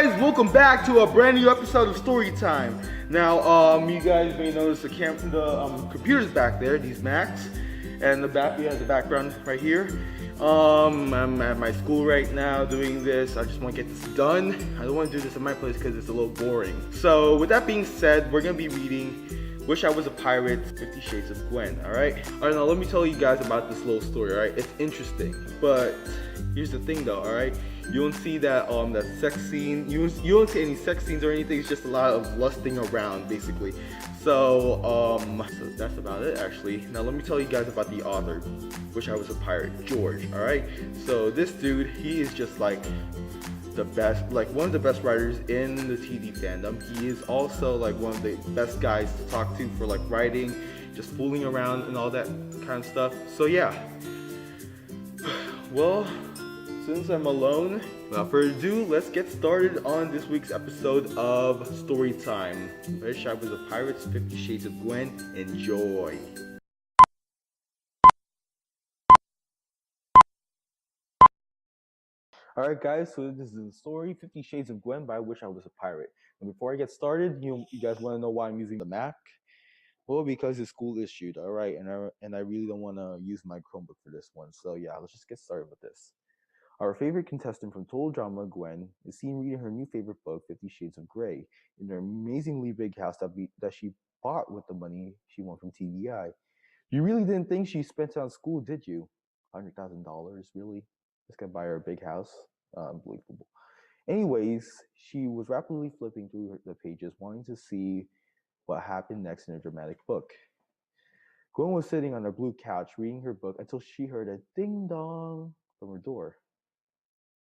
guys? Welcome back to a brand new episode of Story Time. Now, you guys may notice the computers back there, these Macs, and the background right here. I'm at my school right now doing this. I just want to get this done. I don't want to do this at my place because it's a little boring. So, with that being said, we're gonna be reading Wish I Was a Pirate, 50 Shades of Gwen, alright? Alright, now let me tell you guys about this little story, alright? It's interesting, but here's the thing though, alright? You don't see that that sex scene, you don't see any sex scenes or anything, it's just a lot of lusting around, basically. So that's about it actually. Now let me tell you guys about the author, Wish I Was a Pirate, George, alright? So this dude, he is just like the best, like one of the best writers in the TD fandom. He is also like one of the best guys to talk to for like writing, just fooling around and all that kind of stuff. So yeah, well, since I'm alone, without further ado, let's get started on this week's episode of Story Time. Wish I Was a Pirate, 50 Shades of Gwen. Enjoy. Alright guys, so this is the story 50 Shades of Gwen by Wish I Was a Pirate. And before I get started, you guys want to know why I'm using the Mac? Well, because it's school issued, alright, and I really don't want to use my Chromebook for this one. So yeah, let's just get started with this. Our favorite contestant from Total Drama, Gwen, is seen reading her new favorite book, 50 Shades of Grey, in her amazingly big house that she bought with the money she won from TDI. You really didn't think she spent it on school, did you? $100,000, really? This guy buy her a big house? Unbelievable. Anyways, she was rapidly flipping through the pages, wanting to see what happened next in her dramatic book. Gwen was sitting on her blue couch reading her book until she heard a ding dong from her door.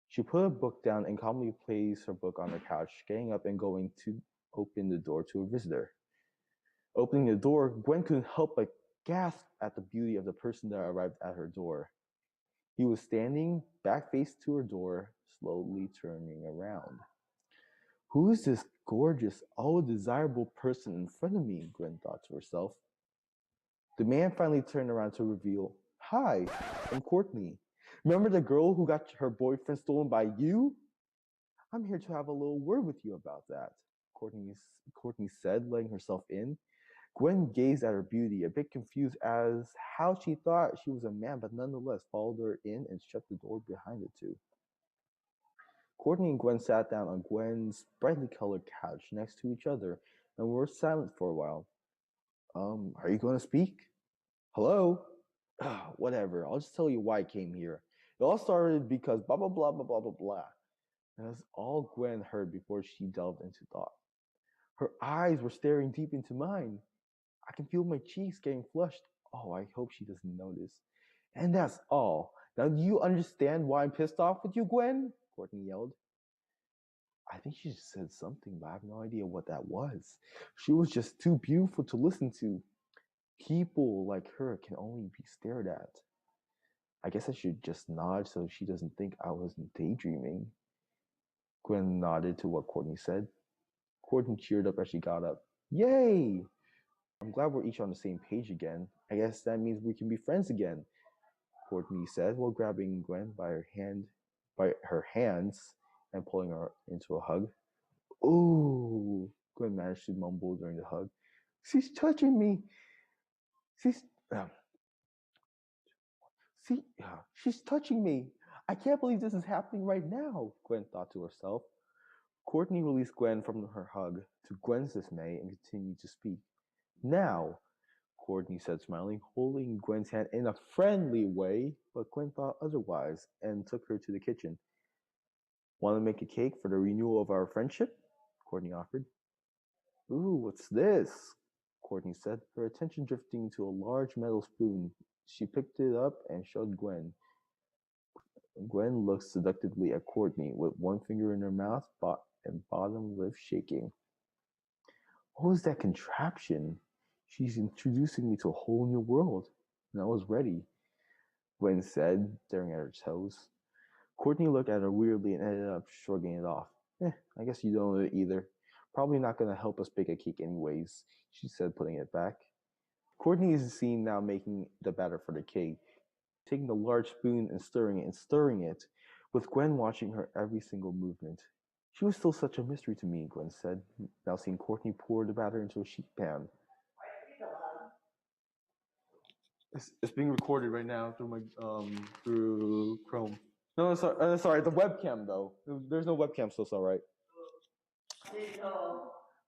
She put a book down and calmly placed her book on the couch, getting up and going to open the door to a visitor. Opening the door, Gwen couldn't help but gasp at the beauty of the person that arrived at her door. He was standing, back faced to her door, slowly turning around. Who is this gorgeous, all-desirable person in front of me? Gwen thought to herself. The man finally turned around to reveal, Hi, I'm Courtney. Remember the girl who got her boyfriend stolen by you? I'm here to have a little word with you about that, Courtney said, letting herself in. Gwen gazed at her beauty, a bit confused as how she thought she was a man, but nonetheless followed her in and shut the door behind the two. Courtney and Gwen sat down on Gwen's brightly colored couch next to each other and were silent for a while. Are you going to speak? Hello? Whatever, I'll just tell you why I came here. It all started because blah blah blah blah blah blah blah. And that's all Gwen heard before she delved into thought. Her eyes were staring deep into mine. I can feel my cheeks getting flushed. Oh, I hope she doesn't notice. And that's all. Now, do you understand why I'm pissed off with you, Gwen? Courtney yelled. I think she just said something, but I have no idea what that was. She was just too beautiful to listen to. People like her can only be stared at. I guess I should just nod so she doesn't think I wasn't daydreaming. Gwen nodded to what Courtney said. Courtney cheered up as she got up. Yay! I'm glad we're each on the same page again. I guess that means we can be friends again, Courtney said while grabbing Gwen by her hands and pulling her into a hug. Ooh, Gwen managed to mumble during the hug. She's touching me. She's touching me. I can't believe this is happening right now, Gwen thought to herself. Courtney released Gwen from her hug to Gwen's dismay and continued to speak. Now, Courtney said, smiling, holding Gwen's hand in a friendly way, but Gwen thought otherwise and took her to the kitchen. Want to make a cake for the renewal of our friendship? Courtney offered. Ooh, what's this? Courtney said, her attention drifting to a large metal spoon. She picked it up and showed Gwen. Gwen looked seductively at Courtney, with one finger in her mouth and bottom lip shaking. What was that contraption? She's introducing me to a whole new world. And I was ready, Gwen said, staring at her toes. Courtney looked at her weirdly and ended up shrugging it off. I guess you don't know it either. Probably not going to help us bake a cake anyways, she said, putting it back. Courtney is seen now making the batter for the cake, taking the large spoon and stirring it, with Gwen watching her every single movement. She was still such a mystery to me, Gwen said, now seeing Courtney pour the batter into a sheet pan. It's being recorded right now through my through Chrome. No, sorry, the webcam though. There's no webcam, so it's all right.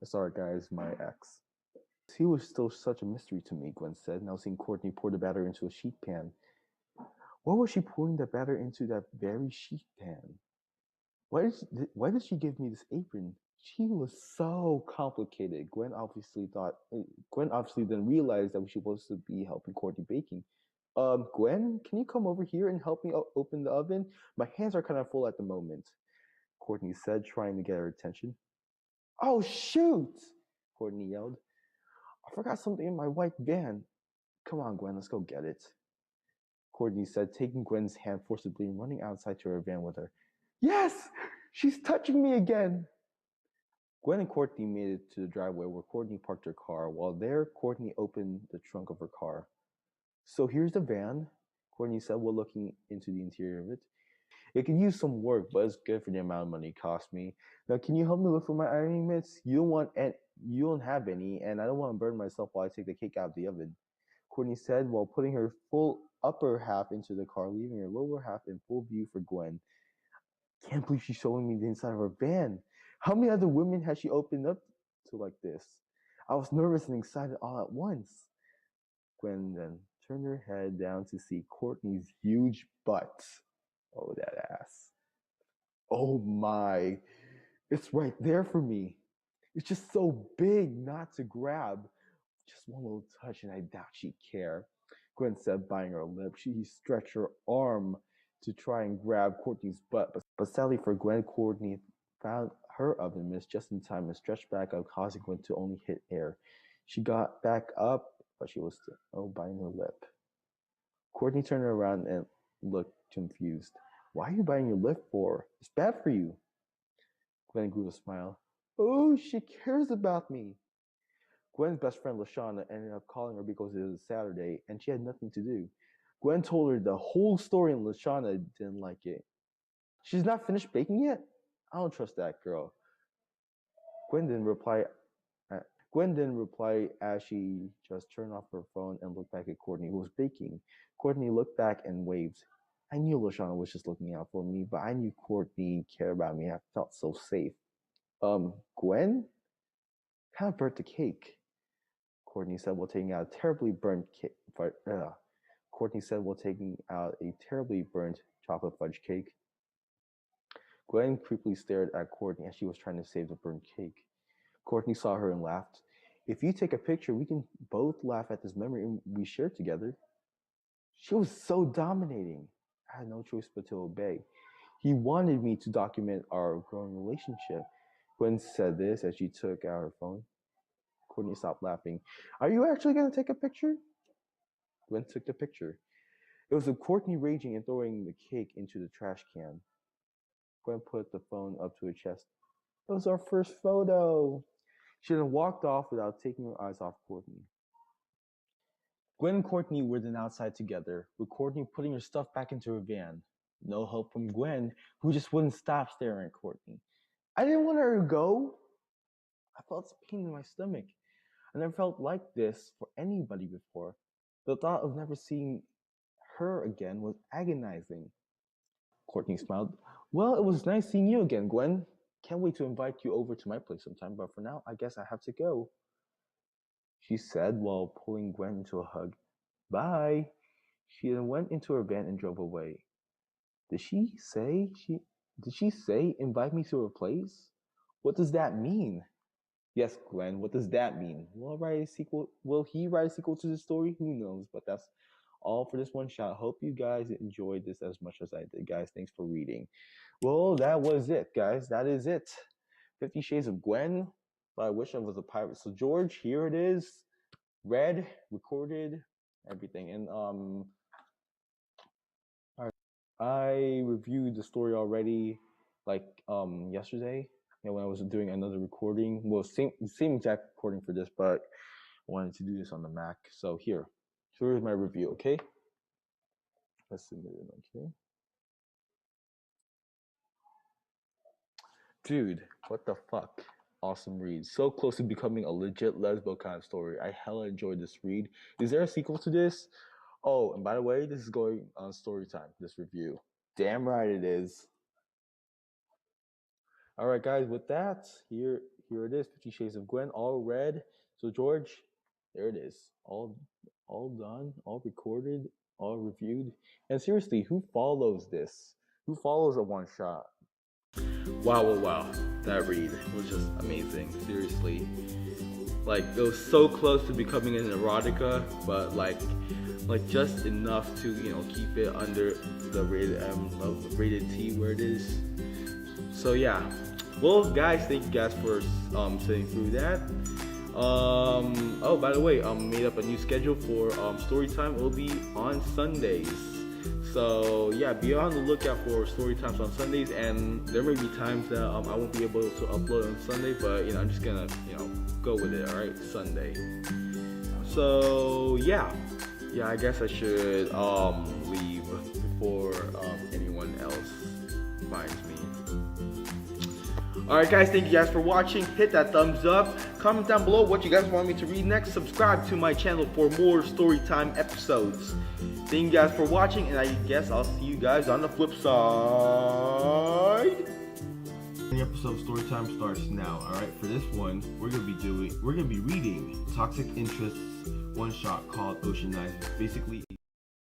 Sorry, guys, my ex. He was still such a mystery to me, Gwen said, now seeing Courtney pour the batter into a sheet pan. What was she pouring the batter into that very sheet pan? Why did she give me this apron? She was so complicated. Gwen obviously didn't realize that we were supposed to be helping Courtney baking. Gwen, can you come over here and help me open the oven? My hands are kind of full at the moment, Courtney said, trying to get her attention. Oh, shoot! Courtney yelled. I forgot something in my white van. Come on, Gwen, let's go get it, Courtney said, taking Gwen's hand forcibly and running outside to her van with her. Yes! She's touching me again! Gwen and Courtney made it to the driveway where Courtney parked her car. While there, Courtney opened the trunk of her car. So here's the van, Courtney said while looking into the interior of it. It could use some work, but it's good for the amount of money it cost me. Now, can you help me look for my ironing mitts? You don't have any, and I don't want to burn myself while I take the cake out of the oven, Courtney said while putting her full upper half into the car, leaving her lower half in full view for Gwen. Can't believe she's showing me the inside of her van. How many other women has she opened up to like this? I was nervous and excited all at once. Gwen then turned her head down to see Courtney's huge butt. Oh, that ass. Oh my. It's right there for me. It's just so big not to grab. Just one little touch and I doubt she'd care, Gwen said, biting her lip. She stretched her arm to try and grab Courtney's butt, but sadly for Gwen, Courtney found her oven mitts just in time and stretched back up, causing Gwen to only hit air. She got back up, but she was still biting her lip. Courtney turned around and looked confused. Why are you biting your lip for? It's bad for you. Gwen grew a smile. Oh, she cares about me. Gwen's best friend LaShawna ended up calling her because it was Saturday and she had nothing to do. Gwen told her the whole story and LaShawna didn't like it. She's not finished baking yet? I don't trust that girl. Gwen didn't reply. Gwen didn't reply as she just turned off her phone and looked back at Courtney, who was baking. Courtney looked back and waved. I knew LaShawna was just looking out for me, but I knew Courtney cared about me. I felt so safe. Gwen? Kind of burnt the cake, Courtney said while taking out a terribly burnt cake. Courtney said while taking out a terribly burnt chocolate fudge cake. Gwen creepily stared at Courtney as she was trying to save the burnt cake. Courtney saw her and laughed. If you take a picture, we can both laugh at this memory we shared together. She was so dominating. I had no choice but to obey. He wanted me to document our growing relationship. Gwen said this as she took out her phone. Courtney stopped laughing. Are you actually going to take a picture? Gwen took the picture. It was of Courtney raging and throwing the cake into the trash can. Gwen put the phone up to her chest. It was our first photo. She then walked off without taking her eyes off Courtney. Gwen and Courtney were then outside together, with Courtney putting her stuff back into her van. No help from Gwen, who just wouldn't stop staring at Courtney. I didn't want her to go. I felt a pain in my stomach. I never felt like this for anybody before. The thought of never seeing her again was agonizing. Courtney smiled. Well, it was nice seeing you again, Gwen. Can't wait to invite you over to my place sometime, but for now, I guess I have to go, she said while pulling Gwen into a hug. Bye. She then went into her van and drove away. Did she say invite me to her place? What does that mean? Yes, Glenn, what does that mean? Will he write a sequel to this story? Who knows? But that's all for this one shot. Hope you guys enjoyed this as much as I did, guys. Thanks for reading. Well, that was it, guys. That is it. 50 Shades of Gwen. But I wish I was a pirate. So George, here it is. Read, recorded, everything. And I reviewed the story already, like yesterday. When I was doing another recording. Well, same exact recording for this, but I wanted to do this on the Mac. So here's my review. Okay, let's submit it. Okay. Dude, what the fuck? Awesome read. So close to becoming a legit lesbo kind of story. I hella enjoyed this read. Is there a sequel to this? Oh, and by the way, this is going on story time, this review. Damn right it is. All right, guys, with that, here it is, 50 Shades of Gwen, all read. So George, there it is. All done, all recorded, all reviewed. And seriously, who follows this? Who follows a one shot? Wow. That read was just amazing. Seriously. Like it was so close to becoming an erotica, but like just enough to, keep it under the rated M, rated T where it is. So yeah. Well guys, thank you guys for sitting through that. Oh, by the way, made up a new schedule for story time. It will be on Sundays. So yeah, be on the lookout for story times on Sundays, and there may be times that I won't be able to upload on Sunday, but I'm just gonna go with it. All right, Sunday. So yeah, I guess I should leave before anyone else finds me. Alright guys, thank you guys for watching. Hit that thumbs up. Comment down below what you guys want me to read next. Subscribe to my channel for more Storytime episodes. Thank you guys for watching, and I guess I'll see you guys on the flip side. The episode of Storytime starts now. Alright, for this one, we're gonna be reading Toxic Interests one shot called Oceanized. It's basically